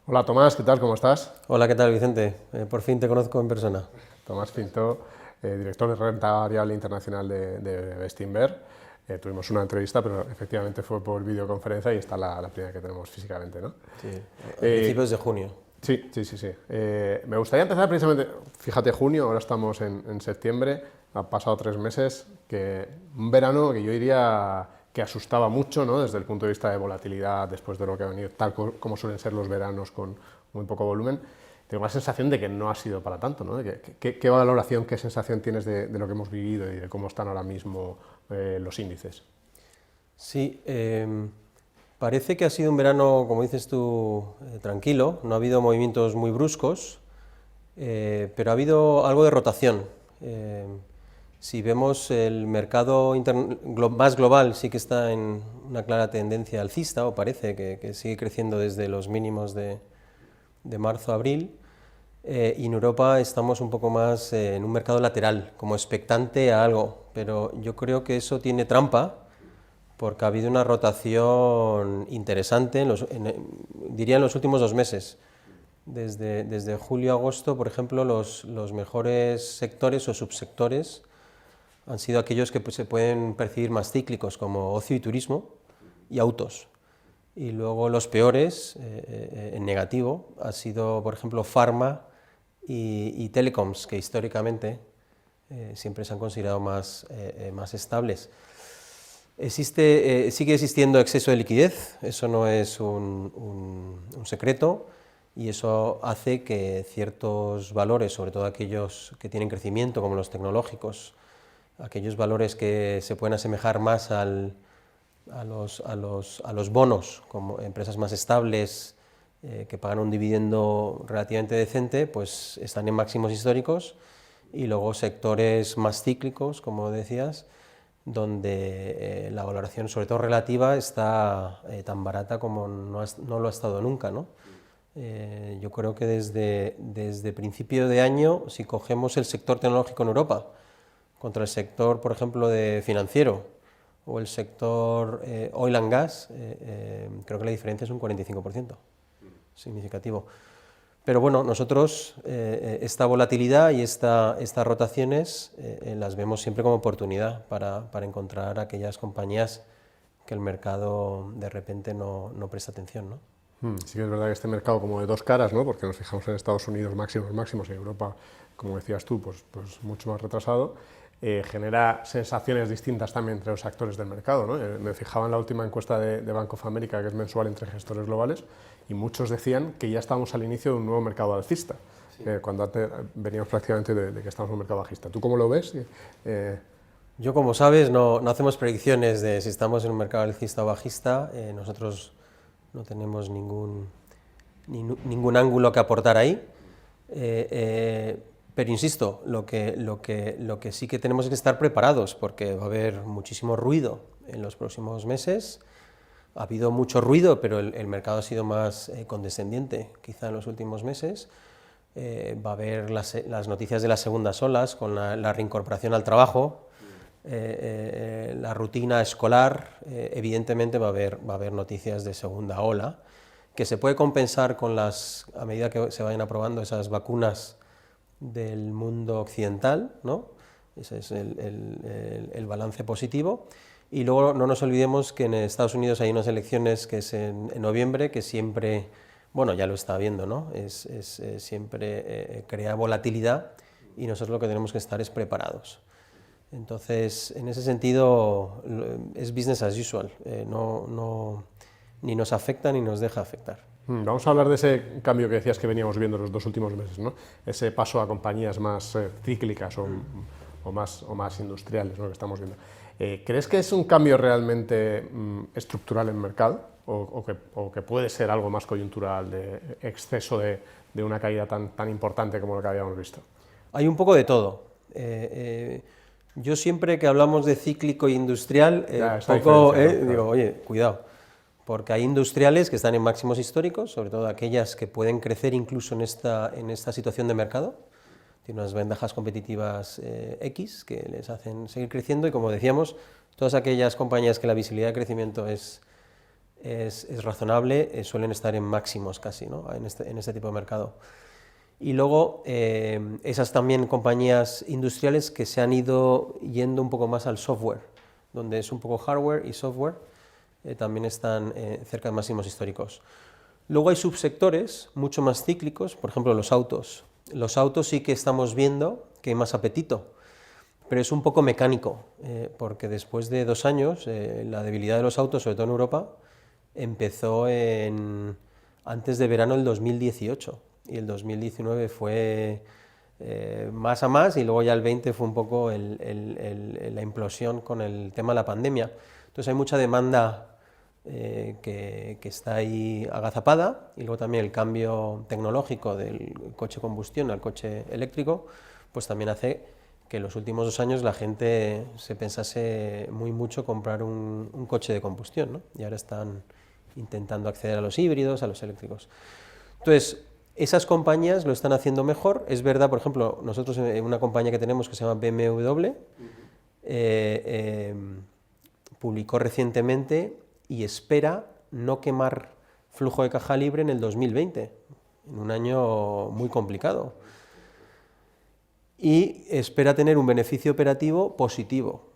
Hola Tomás, ¿qué tal? ¿Cómo estás? Hola, ¿qué tal, Vicente? Por fin te conozco en persona. Tomás Pinto, director de renta variable internacional de Bestinver. Tuvimos una entrevista, pero efectivamente fue por videoconferencia y está la primera que tenemos físicamente, ¿no? Sí, a Eh, principios de junio. sí, sí, sí, sí. Me gustaría empezar precisamente, fíjate, junio, ahora estamos en septiembre, han pasado 3 meses, que un verano que yo diría que asustaba mucho, ¿no? Desde el punto de vista de volatilidad, después de lo que ha venido, tal como suelen ser los veranos con muy poco volumen. Tengo la sensación de que no ha sido para tanto, ¿no? ¿Qué valoración, qué sensación tienes de lo que hemos vivido y de cómo están ahora mismo los índices? Sí, parece que ha sido un verano, como dices tú, tranquilo, no ha habido movimientos muy bruscos, pero ha habido algo de rotación. Eh, si vemos el mercado más global, sí que está en una clara tendencia alcista, o parece que sigue creciendo desde los mínimos de marzo a abril. Y en Europa estamos un poco más en un mercado lateral, como expectante a algo, pero yo creo que eso tiene trampa, porque ha habido una rotación interesante, diría en los últimos 2 meses. Desde julio a agosto, por ejemplo, los mejores sectores o subsectores han sido aquellos que se pueden percibir más cíclicos, como ocio y turismo y autos. Y luego los peores, en negativo, ha sido, por ejemplo, pharma y telecoms, que históricamente siempre se han considerado más estables. Sigue existiendo exceso de liquidez, eso no es un secreto, y eso hace que ciertos valores, sobre todo aquellos que tienen crecimiento, como los tecnológicos, aquellos valores que se pueden asemejar más a los bonos, como empresas más estables, que pagan un dividendo relativamente decente, pues están en máximos históricos, y luego sectores más cíclicos, como decías, donde la valoración, sobre todo relativa, está tan barata como no lo ha estado nunca, ¿no? Yo creo que desde principio de año, si cogemos el sector tecnológico en Europa contra el sector, por ejemplo, de financiero o el sector oil and gas, creo que la diferencia es un 45%, significativo. Pero bueno, nosotros esta volatilidad y estas rotaciones las vemos siempre como oportunidad para encontrar aquellas compañías que el mercado de repente no presta atención, ¿no? Sí que es verdad que este mercado como de dos caras, ¿no? Porque nos fijamos en Estados Unidos máximos, máximos, y en Europa, como decías tú, pues mucho más retrasado, genera sensaciones distintas también entre los actores del mercado, ¿no? Me fijaba en la última encuesta de Bank of America, que es mensual entre gestores globales, y muchos decían que ya estamos al inicio de un nuevo mercado alcista, sí, cuando antes veníamos prácticamente de que estamos en un mercado bajista. ¿Tú cómo lo ves? Yo, como sabes, no hacemos predicciones de si estamos en un mercado alcista o bajista. Nosotros no tenemos ningún ángulo que aportar ahí. Pero insisto, lo que sí que tenemos es que estar preparados, porque va a haber muchísimo ruido en los próximos meses. Ha habido mucho ruido, pero el mercado ha sido más condescendiente, quizá en los últimos meses. Va a haber las noticias de las segundas olas, con la reincorporación al trabajo, la rutina escolar. Evidentemente va a haber noticias de segunda ola, que se puede compensar a medida que se vayan aprobando esas vacunas del mundo occidental, ¿no? Ese es el balance positivo. Y luego no nos olvidemos que en Estados Unidos hay unas elecciones que es en noviembre, que siempre, bueno, ya lo está viendo, ¿no? Siempre crea volatilidad, y nosotros lo que tenemos que estar es preparados. Entonces, en ese sentido, es business as usual, ni nos afecta ni nos deja afectar. Vamos a hablar de ese cambio que decías que veníamos viendo los 2 últimos meses, ¿no? Ese paso a compañías más cíclicas o más industriales, ¿no? Que estamos viendo. ¿Crees que es un cambio realmente estructural en el mercado o que puede ser algo más coyuntural, de exceso de una caída tan importante como lo que habíamos visto? Hay un poco de todo. Yo siempre que hablamos de cíclico e industrial, digo, oye, cuidado, porque hay industriales que están en máximos históricos, sobre todo aquellas que pueden crecer incluso en esta situación de mercado. Tienen unas ventajas competitivas X que les hacen seguir creciendo, y como decíamos, todas aquellas compañías que la visibilidad de crecimiento es es razonable, suelen estar en máximos casi, ¿no? en este tipo de mercado. Y luego esas también compañías industriales que se han ido yendo un poco más al software, donde es un poco hardware y software, también están cerca de máximos históricos. Luego hay subsectores mucho más cíclicos, por ejemplo los autos. Los autos sí que estamos viendo que hay más apetito, pero es un poco mecánico, porque después de 2 años la debilidad de los autos, sobre todo en Europa, empezó antes de verano del 2018 y el 2019 fue más a más y luego ya el 20 fue un poco la implosión con el tema de la pandemia. Entonces hay mucha demanda que está ahí agazapada y luego también el cambio tecnológico del coche combustión al coche eléctrico, pues también hace que en los últimos 2 años la gente se pensase muy mucho comprar un coche de combustión, ¿no? Y ahora están intentando acceder a los híbridos, a los eléctricos. Entonces, esas compañías lo están haciendo mejor. Es verdad, por ejemplo, nosotros en una compañía que tenemos que se llama BMW, publicó recientemente y espera no quemar flujo de caja libre en el 2020, en un año muy complicado. Y espera tener un beneficio operativo positivo.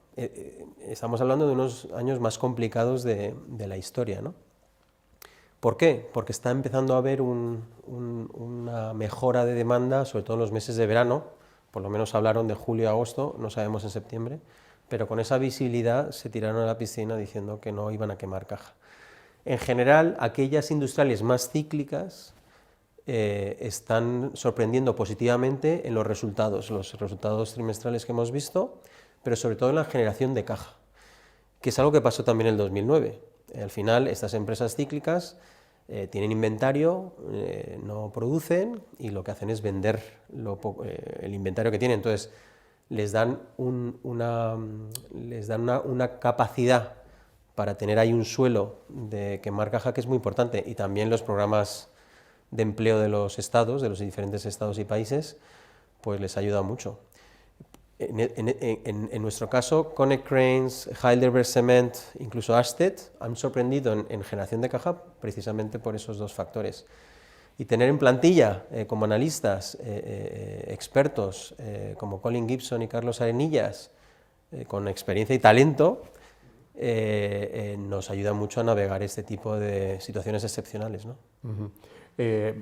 Estamos hablando de unos años más complicados de la historia, ¿no? ¿Por qué? Porque está empezando a haber una mejora de demanda, sobre todo en los meses de verano, por lo menos hablaron de julio y agosto, no sabemos en septiembre, pero con esa visibilidad se tiraron a la piscina diciendo que no iban a quemar caja. En general, aquellas industriales más cíclicas están sorprendiendo positivamente en los resultados trimestrales que hemos visto, pero sobre todo en la generación de caja, que es algo que pasó también en el 2009. Al final, estas empresas cíclicas tienen inventario, no producen y lo que hacen es vender el inventario que tienen. Entonces, les dan una capacidad para tener ahí un suelo de quemar caja que es muy importante, y también los programas de empleo de los estados, de los diferentes estados y países, pues les ayuda mucho. En nuestro caso, Konecranes, Heidelberg Cement, incluso Ashtead han sorprendido en generación de caja precisamente por esos 2 factores. Y tener en plantilla como analistas expertos como Colin Gibson y Carlos Arenillas, con experiencia y talento, nos ayuda mucho a navegar este tipo de situaciones excepcionales, ¿no?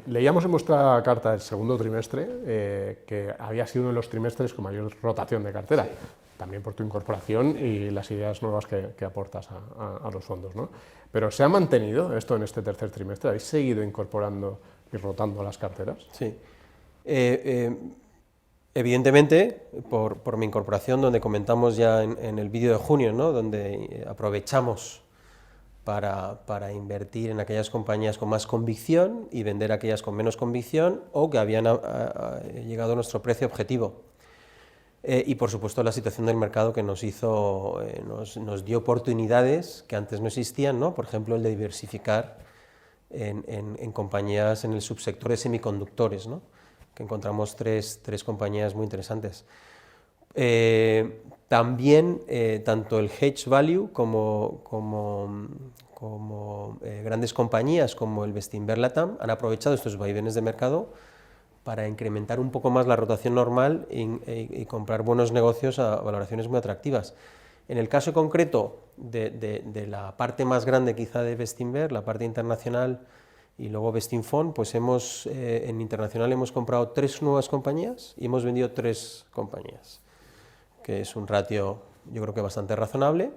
Leíamos en vuestra carta del segundo trimestre que había sido uno de los trimestres con mayor rotación de cartera, sí, también por tu incorporación y las ideas nuevas que aportas a los fondos, ¿no? Pero ¿se ha mantenido esto en este tercer trimestre? ¿Habéis seguido incorporando y rotando las carteras? Sí. Evidentemente, por mi incorporación, donde comentamos ya en el vídeo de junio, ¿no? Donde aprovechamos para invertir en aquellas compañías con más convicción y vender aquellas con menos convicción o que habían llegado a nuestro precio objetivo. Y por supuesto la situación del mercado que nos dio oportunidades que antes no existían, ¿no? Por ejemplo, el de diversificar en compañías en el subsector de semiconductores, ¿no? Que encontramos tres compañías muy interesantes. También tanto el Hedge Value como grandes compañías como el Bestinver Latam han aprovechado estos vaivenes de mercado para incrementar un poco más la rotación normal y comprar buenos negocios a valoraciones muy atractivas. En el caso concreto de la parte más grande quizá de Bestinver, la parte internacional y luego Bestinfond, pues en internacional hemos comprado 3 nuevas compañías y hemos vendido 3 compañías, que es un ratio yo creo que bastante razonable,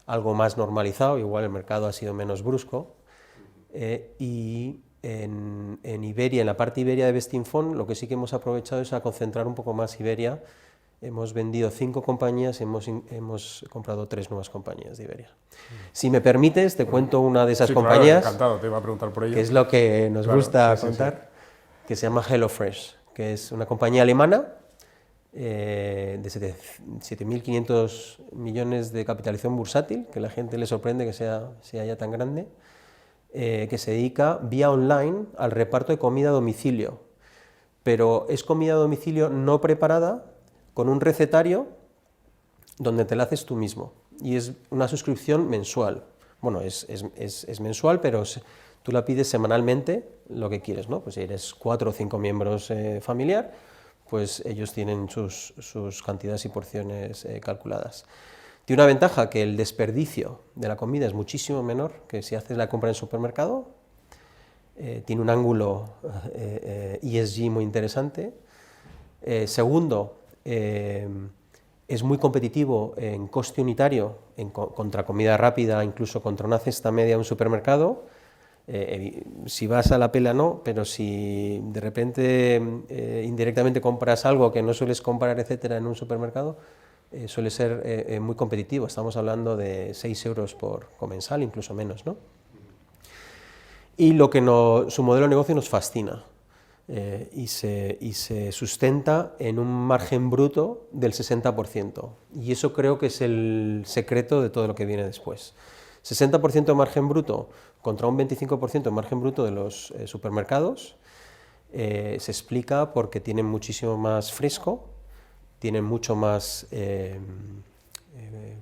algo más normalizado, igual el mercado ha sido menos brusco, y en Iberia, en la parte Iberia de Bestinfond, lo que sí que hemos aprovechado es a concentrar un poco más Iberia. Hemos vendido 5 compañías, hemos comprado 3 nuevas compañías de Iberia. Si me permites, te cuento una de esas compañías, claro, encantado, te iba a preguntar por ello, que es lo que nos gusta contar, que se llama HelloFresh, que es una compañía alemana de 7.500 millones de capitalización bursátil, que a la gente le sorprende que sea ya tan grande, que se dedica vía online al reparto de comida a domicilio, pero es comida a domicilio no preparada, con un recetario donde te la haces tú mismo, y es una suscripción mensual. Bueno, es mensual, pero tú la pides semanalmente lo que quieres, ¿no? Pues si eres 4 o 5 miembros familiar, pues ellos tienen sus cantidades y porciones calculadas. Tiene una ventaja, que el desperdicio de la comida es muchísimo menor que si haces la compra en el supermercado. Tiene un ángulo ESG muy interesante. Segundo, es muy competitivo en coste unitario contra comida rápida, incluso contra una cesta media de un supermercado. Si vas a la pela no, pero si de repente indirectamente compras algo que no sueles comprar, etcétera, en un supermercado, suele ser muy competitivo. Estamos hablando de 6 euros por comensal, incluso menos, ¿no? Y su modelo de negocio nos fascina y se sustenta en un margen bruto del 60%. Y eso creo que es el secreto de todo lo que viene después. 60% de margen bruto contra un 25% de margen bruto de los supermercados se explica porque tienen muchísimo más fresco, tienen mucho más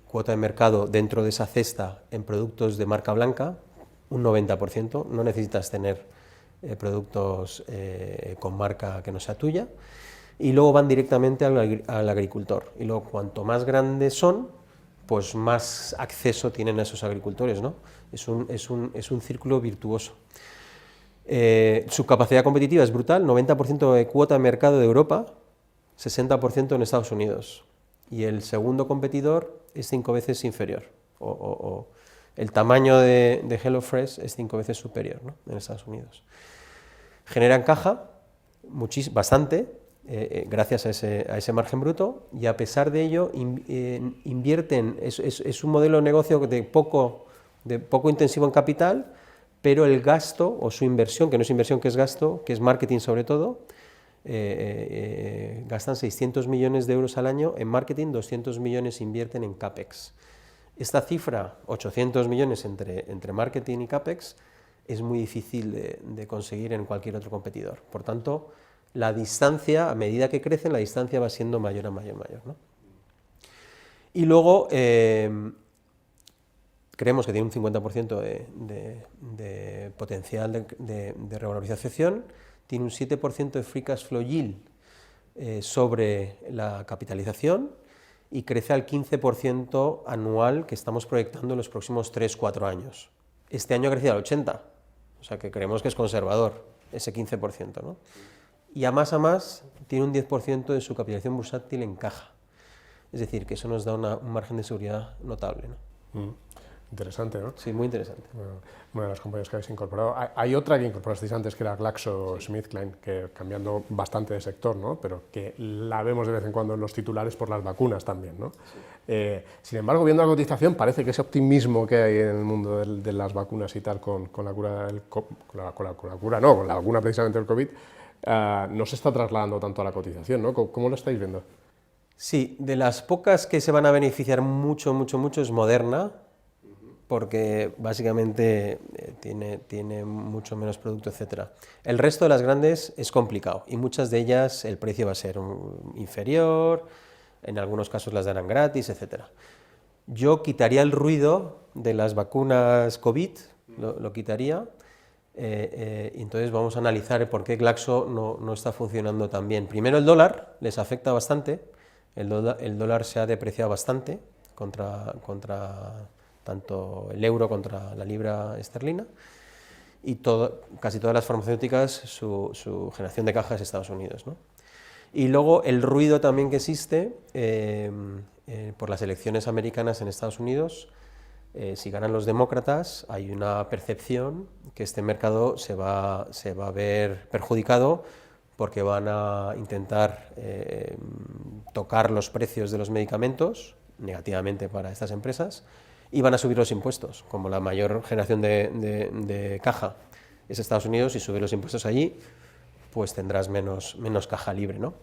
cuota de mercado dentro de esa cesta en productos de marca blanca, un 90%, no necesitas tener productos con marca que no sea tuya, y luego van directamente al agricultor, y luego cuanto más grandes son, pues más acceso tienen a esos agricultores, ¿no? Es un círculo virtuoso. Su capacidad competitiva es brutal, 90% de cuota de mercado de Europa, 60% en Estados Unidos, y el segundo competidor es 5 veces inferior, el tamaño de HelloFresh es 5 veces superior, ¿no? En Estados Unidos. Generan caja, bastante, gracias a ese margen bruto, y a pesar de ello invierten, es un modelo de negocio de poco intensivo en capital, pero el gasto o su inversión, que no es inversión, que es gasto, que es marketing sobre todo, gastan 600 millones de euros al año en marketing, 200 millones invierten en CAPEX. Esta cifra, 800 millones entre marketing y CAPEX, es muy difícil de conseguir en cualquier otro competidor. Por tanto, la distancia, a medida que crecen, la distancia va siendo mayor, ¿no? Y luego, creemos que tiene un 50% de potencial de revalorización, tiene un 7% de free cash flow yield sobre la capitalización, y crece al 15% anual que estamos proyectando en los próximos 3-4 años. Este año ha crecido al 80%, o sea que creemos que es conservador ese 15%, ¿no? Y a más tiene un 10% de su capitalización bursátil en caja. Es decir, que eso nos da un margen de seguridad notable, ¿no? Interesante, ¿no? Sí, muy interesante. Una de las compañías que habéis incorporado. Hay otra que incorporasteis antes, que era GlaxoSmithKline, que cambiando bastante de sector, ¿no? Pero que la vemos de vez en cuando en los titulares por las vacunas también, ¿no? Sí. Sin embargo, viendo la cotización, parece que ese optimismo que hay en el mundo de las vacunas y tal, con la cura con la vacuna precisamente del COVID, no se está trasladando tanto a la cotización, ¿no? ¿Cómo lo estáis viendo? Sí, de las pocas que se van a beneficiar mucho es Moderna, porque básicamente tiene mucho menos producto, etc. El resto de las grandes es complicado, y muchas de ellas el precio va a ser inferior, en algunos casos las darán gratis, etc. Yo quitaría el ruido de las vacunas COVID, lo quitaría, y entonces vamos a analizar por qué Glaxo no está funcionando tan bien. Primero, el dólar les afecta bastante, el dólar se ha depreciado bastante contra tanto el euro contra la libra esterlina, y casi todas las farmacéuticas, su generación de caja es Estados Unidos, ¿no? Y luego el ruido también que existe por las elecciones americanas en Estados Unidos. Si ganan los demócratas, hay una percepción que este mercado se va a ver perjudicado, porque van a intentar tocar los precios de los medicamentos negativamente para estas empresas, y van a subir los impuestos. Como la mayor generación de caja es Estados Unidos, y subir los impuestos allí, pues tendrás menos caja libre, ¿no?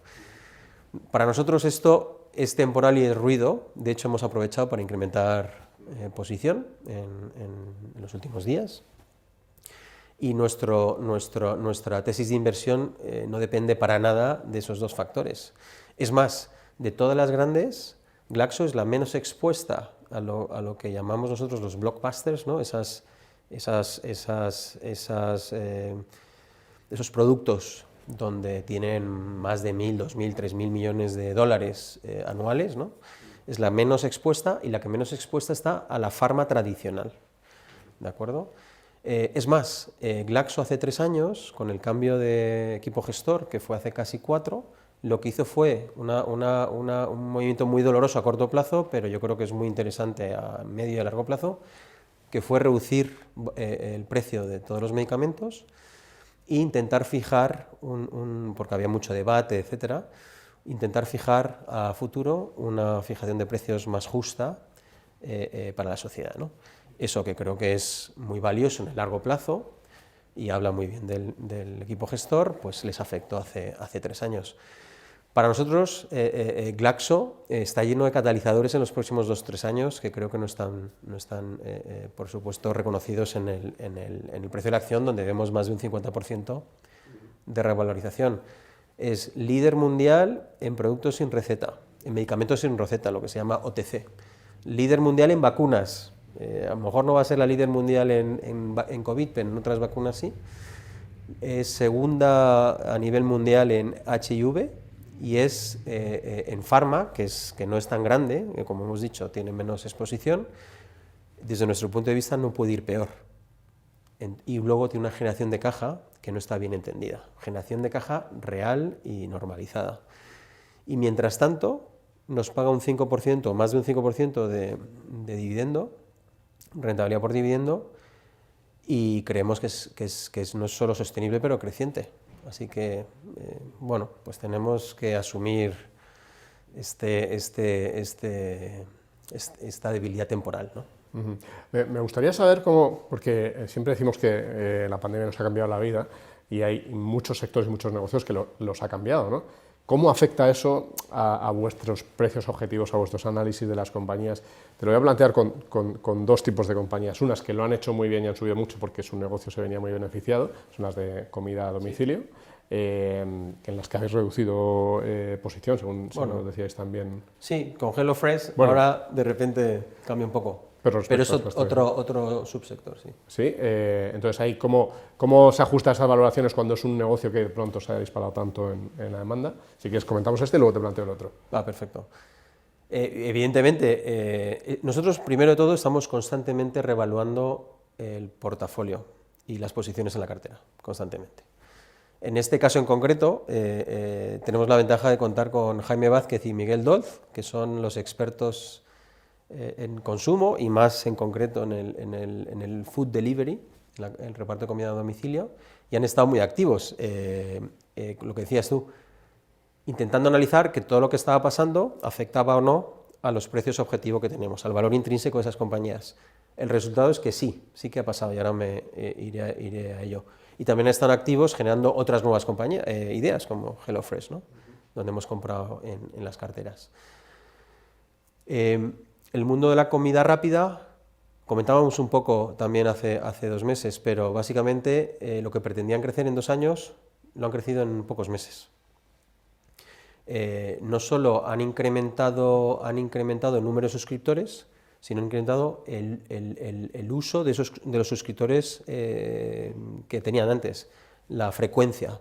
Para nosotros esto es temporal y es ruido. De hecho, hemos aprovechado para incrementar posición en los últimos días, y nuestra tesis de inversión no depende para nada de esos dos factores. Es más, de todas las grandes, Glaxo es la menos expuesta a lo que llamamos nosotros los blockbusters, ¿no? Esos productos donde tienen más de 1.000, 2.000, 3.000 millones de dólares anuales, ¿no? Es la menos expuesta, y la que menos expuesta está a la farma tradicional, ¿de acuerdo? Es más, Glaxo hace 3 años, con el cambio de equipo gestor, que fue hace casi 4, lo que hizo fue un movimiento muy doloroso a corto plazo, pero yo creo que es muy interesante a medio y a largo plazo, que fue reducir el precio de todos los medicamentos e intentar fijar, porque había mucho debate, etcétera, intentar fijar a futuro una fijación de precios más justa para la sociedad, ¿no? Eso que creo que es muy valioso en el largo plazo y habla muy bien del equipo gestor, pues les afectó hace 3 años. Para nosotros, Glaxo está lleno de catalizadores en los próximos 2-3 años que creo que no están por supuesto, reconocidos en el precio de la acción, donde vemos más de un 50% de revalorización. Es líder mundial en productos sin receta, en medicamentos sin receta, lo que se llama OTC. Líder mundial en vacunas. A lo mejor no va a ser la líder mundial en COVID, pero en otras vacunas sí. Es segunda a nivel mundial en HIV y es en farma, que no es tan grande, que como hemos dicho tiene menos exposición. Desde nuestro punto de vista no puede ir peor. Y luego tiene una generación de caja que no está bien entendida. Generación de caja real y normalizada. Y mientras tanto nos paga un 5%, más de un 5% de dividendo, rentabilidad por dividendo, y creemos que no es solo sostenible, pero creciente. Así que, bueno, pues tenemos que asumir esta debilidad temporal, ¿no? Uh-huh. Me gustaría saber cómo, porque siempre decimos que la pandemia nos ha cambiado la vida y hay muchos sectores y muchos negocios que los ha cambiado, ¿no? ¿Cómo afecta eso a vuestros precios objetivos, a vuestros análisis de las compañías? Te lo voy a plantear con 2 tipos de compañías. Unas que lo han hecho muy bien y han subido mucho porque su negocio se venía muy beneficiado, son las de comida a domicilio, sí. En las que habéis reducido posición, según lo decíais también. Sí, con HelloFresh ahora de repente cambia un poco. Pero es otro subsector, sí. Sí, entonces ahí ¿cómo se ajusta a esas valoraciones cuando es un negocio que de pronto se ha disparado tanto en la demanda? Si quieres comentamos y luego te planteo el otro. Perfecto. Evidentemente, nosotros primero de todo estamos constantemente reevaluando el portafolio y las posiciones en la cartera, constantemente. En este caso en concreto, tenemos la ventaja de contar con Jaime Vázquez y Miguel Dolz, que son los expertos en consumo y más en concreto en el food delivery, el reparto de comida a domicilio, y han estado muy activos, lo que decías tú, intentando analizar que todo lo que estaba pasando afectaba o no a los precios objetivo que tenemos, al valor intrínseco de esas compañías. El resultado es que sí que ha pasado y ahora iré a ello. Y también están activos generando otras nuevas ideas como HelloFresh, ¿no? Donde hemos comprado en las carteras. El mundo de la comida rápida, comentábamos un poco también hace 2 meses, pero básicamente lo que pretendían crecer en 2 años lo han crecido en pocos meses. No solo han incrementado el número de suscriptores, sino han incrementado el uso de los suscriptores que tenían antes, la frecuencia,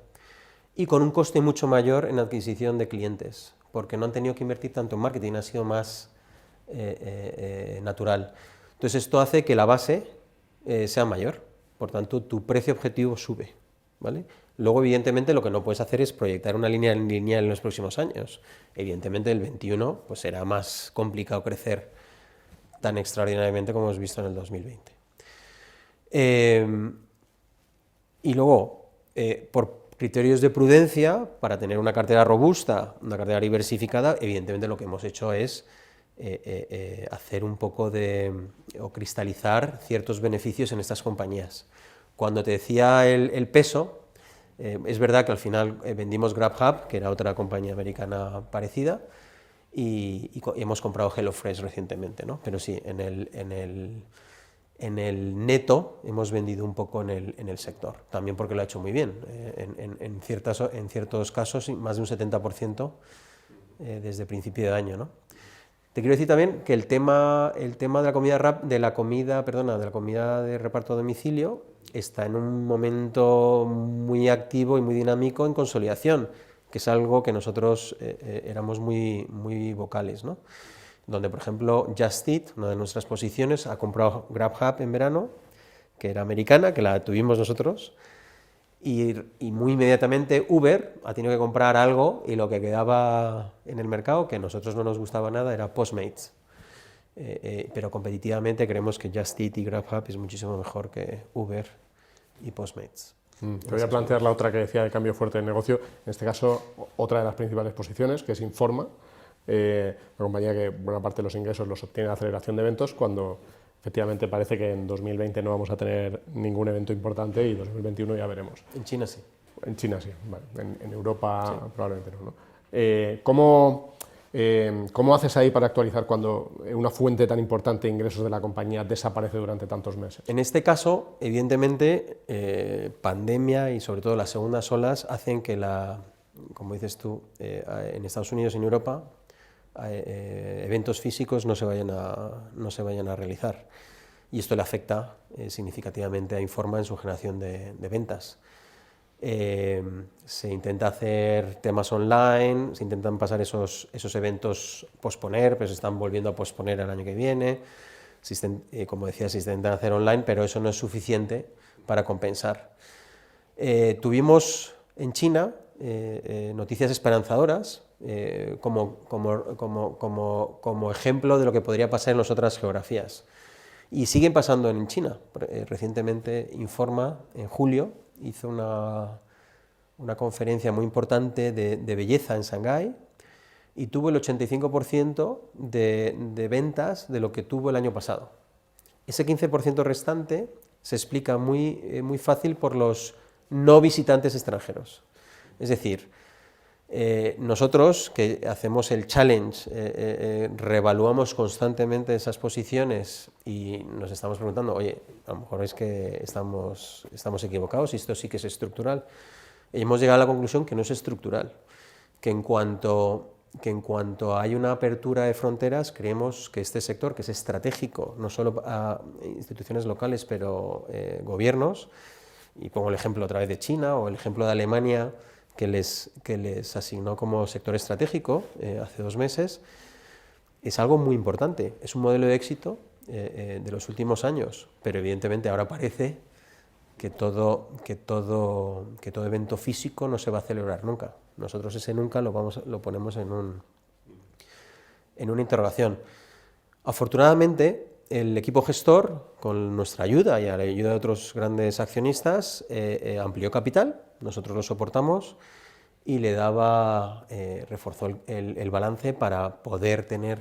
y con un coste mucho mayor en adquisición de clientes, porque no han tenido que invertir tanto en marketing, ha sido más natural. Entonces esto hace que la base sea mayor, por tanto tu precio objetivo sube, ¿vale? Luego evidentemente lo que no puedes hacer es proyectar una línea lineal en los próximos años. Evidentemente el 21 pues será más complicado crecer tan extraordinariamente como hemos visto en el 2020. Y luego, por criterios de prudencia, para tener una cartera robusta, una cartera diversificada, evidentemente lo que hemos hecho es hacer un poco o cristalizar ciertos beneficios en estas compañías. Cuando te decía el peso, es verdad que al final vendimos GrabHub, que era otra compañía americana parecida, y hemos comprado HelloFresh recientemente, ¿no? Pero sí, en el neto hemos vendido un poco en el sector, también porque lo ha hecho muy bien, en ciertos casos más de un 70% desde principio de año, ¿no? Te quiero decir también que el tema de la comida de reparto a domicilio está en un momento muy activo y muy dinámico en consolidación, que es algo que nosotros éramos muy vocales, ¿no? Donde, por ejemplo, Just Eat, una de nuestras posiciones, ha comprado GrabHub en verano, que era americana, que la tuvimos nosotros, y muy inmediatamente Uber ha tenido que comprar algo y lo que quedaba en el mercado, que a nosotros no nos gustaba nada, era Postmates. Pero competitivamente creemos que Just Eat y GrabHub es muchísimo mejor que Uber y Postmates. Te voy a plantear la otra que decía de cambio fuerte de negocio, en este caso otra de las principales posiciones, que es Informa, una compañía que buena parte de los ingresos los obtiene de aceleración de eventos, cuando efectivamente parece que en 2020 no vamos a tener ningún evento importante y 2021 ya veremos. En China sí. En China sí, vale. En Europa Sí. probablemente no. ¿Cómo haces ahí para actualizar cuando una fuente tan importante de ingresos de la compañía desaparece durante tantos meses? En este caso, evidentemente, pandemia y sobre todo las segundas olas hacen que como dices tú, en Estados Unidos y en Europa, eventos físicos no se vayan a realizar. Y esto le afecta significativamente a Informa en su generación de ventas. Se intenta hacer temas online, se intentan pasar esos eventos, posponer, pero se están volviendo a posponer el año que viene. Como decía, se intentan hacer online, pero eso no es suficiente para compensar. Tuvimos en China noticias esperanzadoras, como ejemplo de lo que podría pasar en las otras geografías. Y siguen pasando en China. Recientemente Informa, en julio, hizo una conferencia muy importante de belleza en Shanghái y tuvo el 85% de ventas de lo que tuvo el año pasado. Ese 15% restante se explica muy fácil por los no visitantes extranjeros. Es decir, nosotros que hacemos el challenge, reevaluamos constantemente esas posiciones y nos estamos preguntando, oye, a lo mejor es que estamos equivocados y esto sí que es estructural. Y hemos llegado a la conclusión que no es estructural, que en cuanto hay una apertura de fronteras, creemos que este sector, que es estratégico, no solo a instituciones locales, pero gobiernos, y pongo el ejemplo otra vez de China o el ejemplo de Alemania, que les asignó como sector estratégico hace 2 meses, es algo muy importante. Es un modelo de éxito de los últimos años, pero evidentemente ahora parece que todo evento físico no se va a celebrar nunca. Nosotros ese nunca lo ponemos en una interrogación. Afortunadamente, el equipo gestor, con nuestra ayuda y a la ayuda de otros grandes accionistas, amplió capital, nosotros lo soportamos y le reforzó el balance para poder tener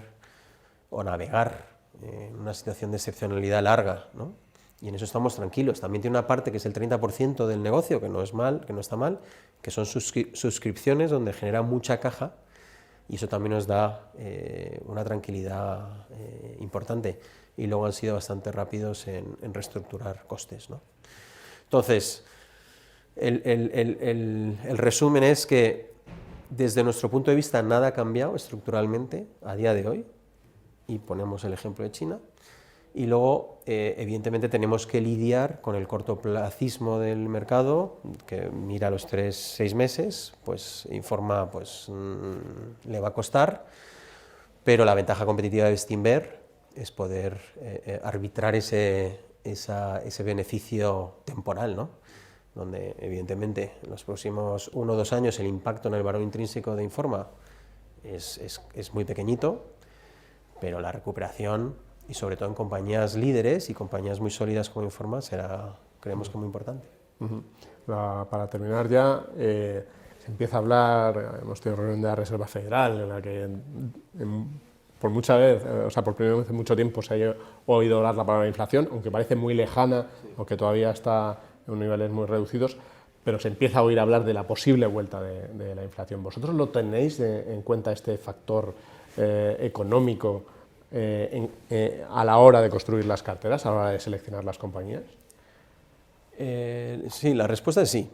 o navegar en una situación de excepcionalidad larga, ¿no? Y en eso estamos tranquilos. También tiene una parte que es el 30% del negocio, que no está mal, que son suscripciones donde genera mucha caja y eso también nos da una tranquilidad importante. Y luego han sido bastante rápidos en reestructurar costes, ¿no? Entonces, el resumen es que desde nuestro punto de vista nada ha cambiado estructuralmente a día de hoy, y ponemos el ejemplo de China, y luego evidentemente tenemos que lidiar con el cortoplacismo del mercado, que mira los 3-6 meses, pues Informa le va a costar, pero la ventaja competitiva de Bestinver es poder arbitrar ese beneficio temporal, ¿no? Donde evidentemente en los próximos 1 o 2 años el impacto en el valor intrínseco de Informa es muy pequeñito, pero la recuperación, y sobre todo en compañías líderes y compañías muy sólidas como Informa, creemos que muy importante. Para terminar ya, se empieza a hablar, hemos tenido reunión de la Reserva Federal en la que por primera vez en mucho tiempo se ha oído hablar la palabra inflación, aunque parece muy lejana, aunque todavía está en niveles muy reducidos, pero se empieza a oír hablar de la posible vuelta de la inflación. ¿Vosotros lo tenéis en cuenta este factor económico a la hora de construir las carteras, a la hora de seleccionar las compañías? Sí, la respuesta es sí,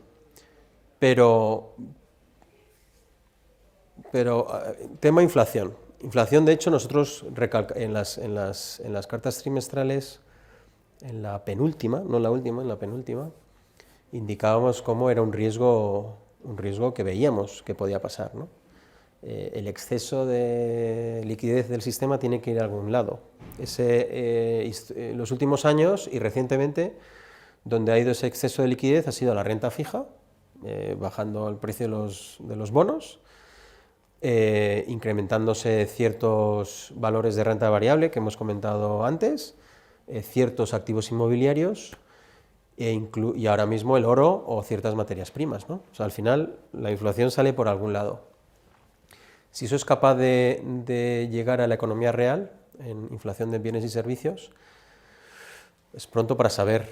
pero tema inflación. Inflación, de hecho, nosotros en las cartas trimestrales, en la penúltima, no en la última, en la penúltima, indicábamos cómo era un riesgo que veíamos que podía pasar, ¿no? El exceso de liquidez del sistema tiene que ir a algún lado. En los últimos años y recientemente, donde ha ido ese exceso de liquidez ha sido la renta fija, bajando el precio de los bonos, incrementándose ciertos valores de renta variable que hemos comentado antes, ciertos activos inmobiliarios y ahora mismo el oro o ciertas materias primas, ¿no? O sea, al final la inflación sale por algún lado. Si eso es capaz de llegar a la economía real, en inflación de bienes y servicios, es pronto para saber.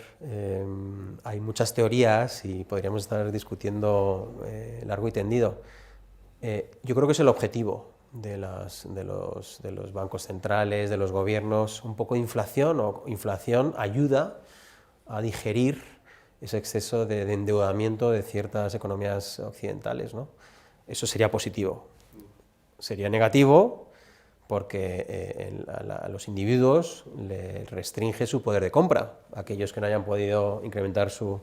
Hay muchas teorías y podríamos estar discutiendo largo y tendido. Yo creo que es el objetivo de los bancos centrales, de los gobiernos, un poco de inflación, o inflación ayuda a digerir ese exceso de endeudamiento de ciertas economías occidentales, ¿no? Eso sería positivo. Sería negativo porque a los individuos les restringe su poder de compra, aquellos que no hayan podido incrementar su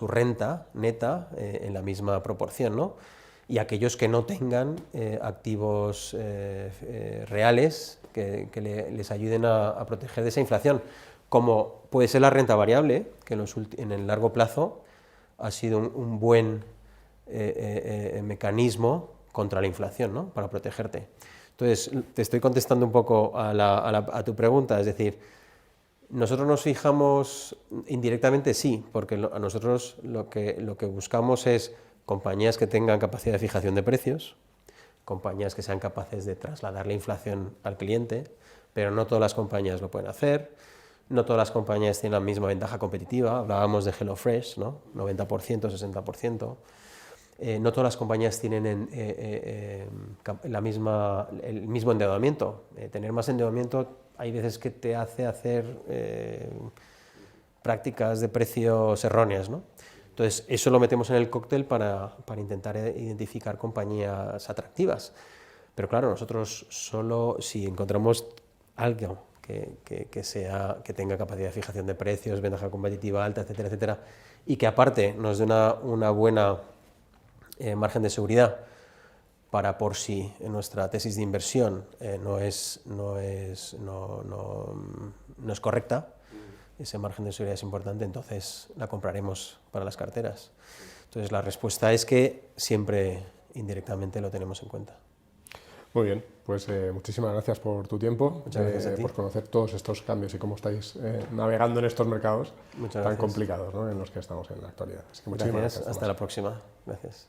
renta neta en la misma proporción, ¿no? Y aquellos que no tengan activos reales que les ayuden a proteger de esa inflación, como puede ser la renta variable, que en el largo plazo ha sido un buen mecanismo contra la inflación, ¿no? Para protegerte. Entonces, te estoy contestando un poco a tu pregunta, es decir, nosotros nos fijamos indirectamente, sí, porque a nosotros lo que buscamos es compañías que tengan capacidad de fijación de precios, compañías que sean capaces de trasladar la inflación al cliente, pero no todas las compañías lo pueden hacer, no todas las compañías tienen la misma ventaja competitiva, hablábamos de HelloFresh, ¿no? 90%, 60%, no todas las compañías tienen el mismo endeudamiento. Tener más endeudamiento hay veces que te hace hacer prácticas de precios erróneas, ¿no? Entonces, eso lo metemos en el cóctel para intentar identificar compañías atractivas. Pero claro, nosotros solo si encontramos algo que tenga capacidad de fijación de precios, ventaja competitiva alta, etcétera, etcétera, y que aparte nos dé una buena margen de seguridad para por si en nuestra tesis de inversión no es correcta, ese margen de seguridad es importante, entonces la compraremos para las carteras. Entonces la respuesta es que siempre indirectamente lo tenemos en cuenta. Muy bien, pues muchísimas gracias por tu tiempo, Muchas gracias a ti. por conocer todos estos cambios y cómo estáis navegando en estos mercados tan gracias. complicados, ¿no? En los que estamos en la actualidad. Así que muchísimas gracias. Hasta la próxima. Gracias.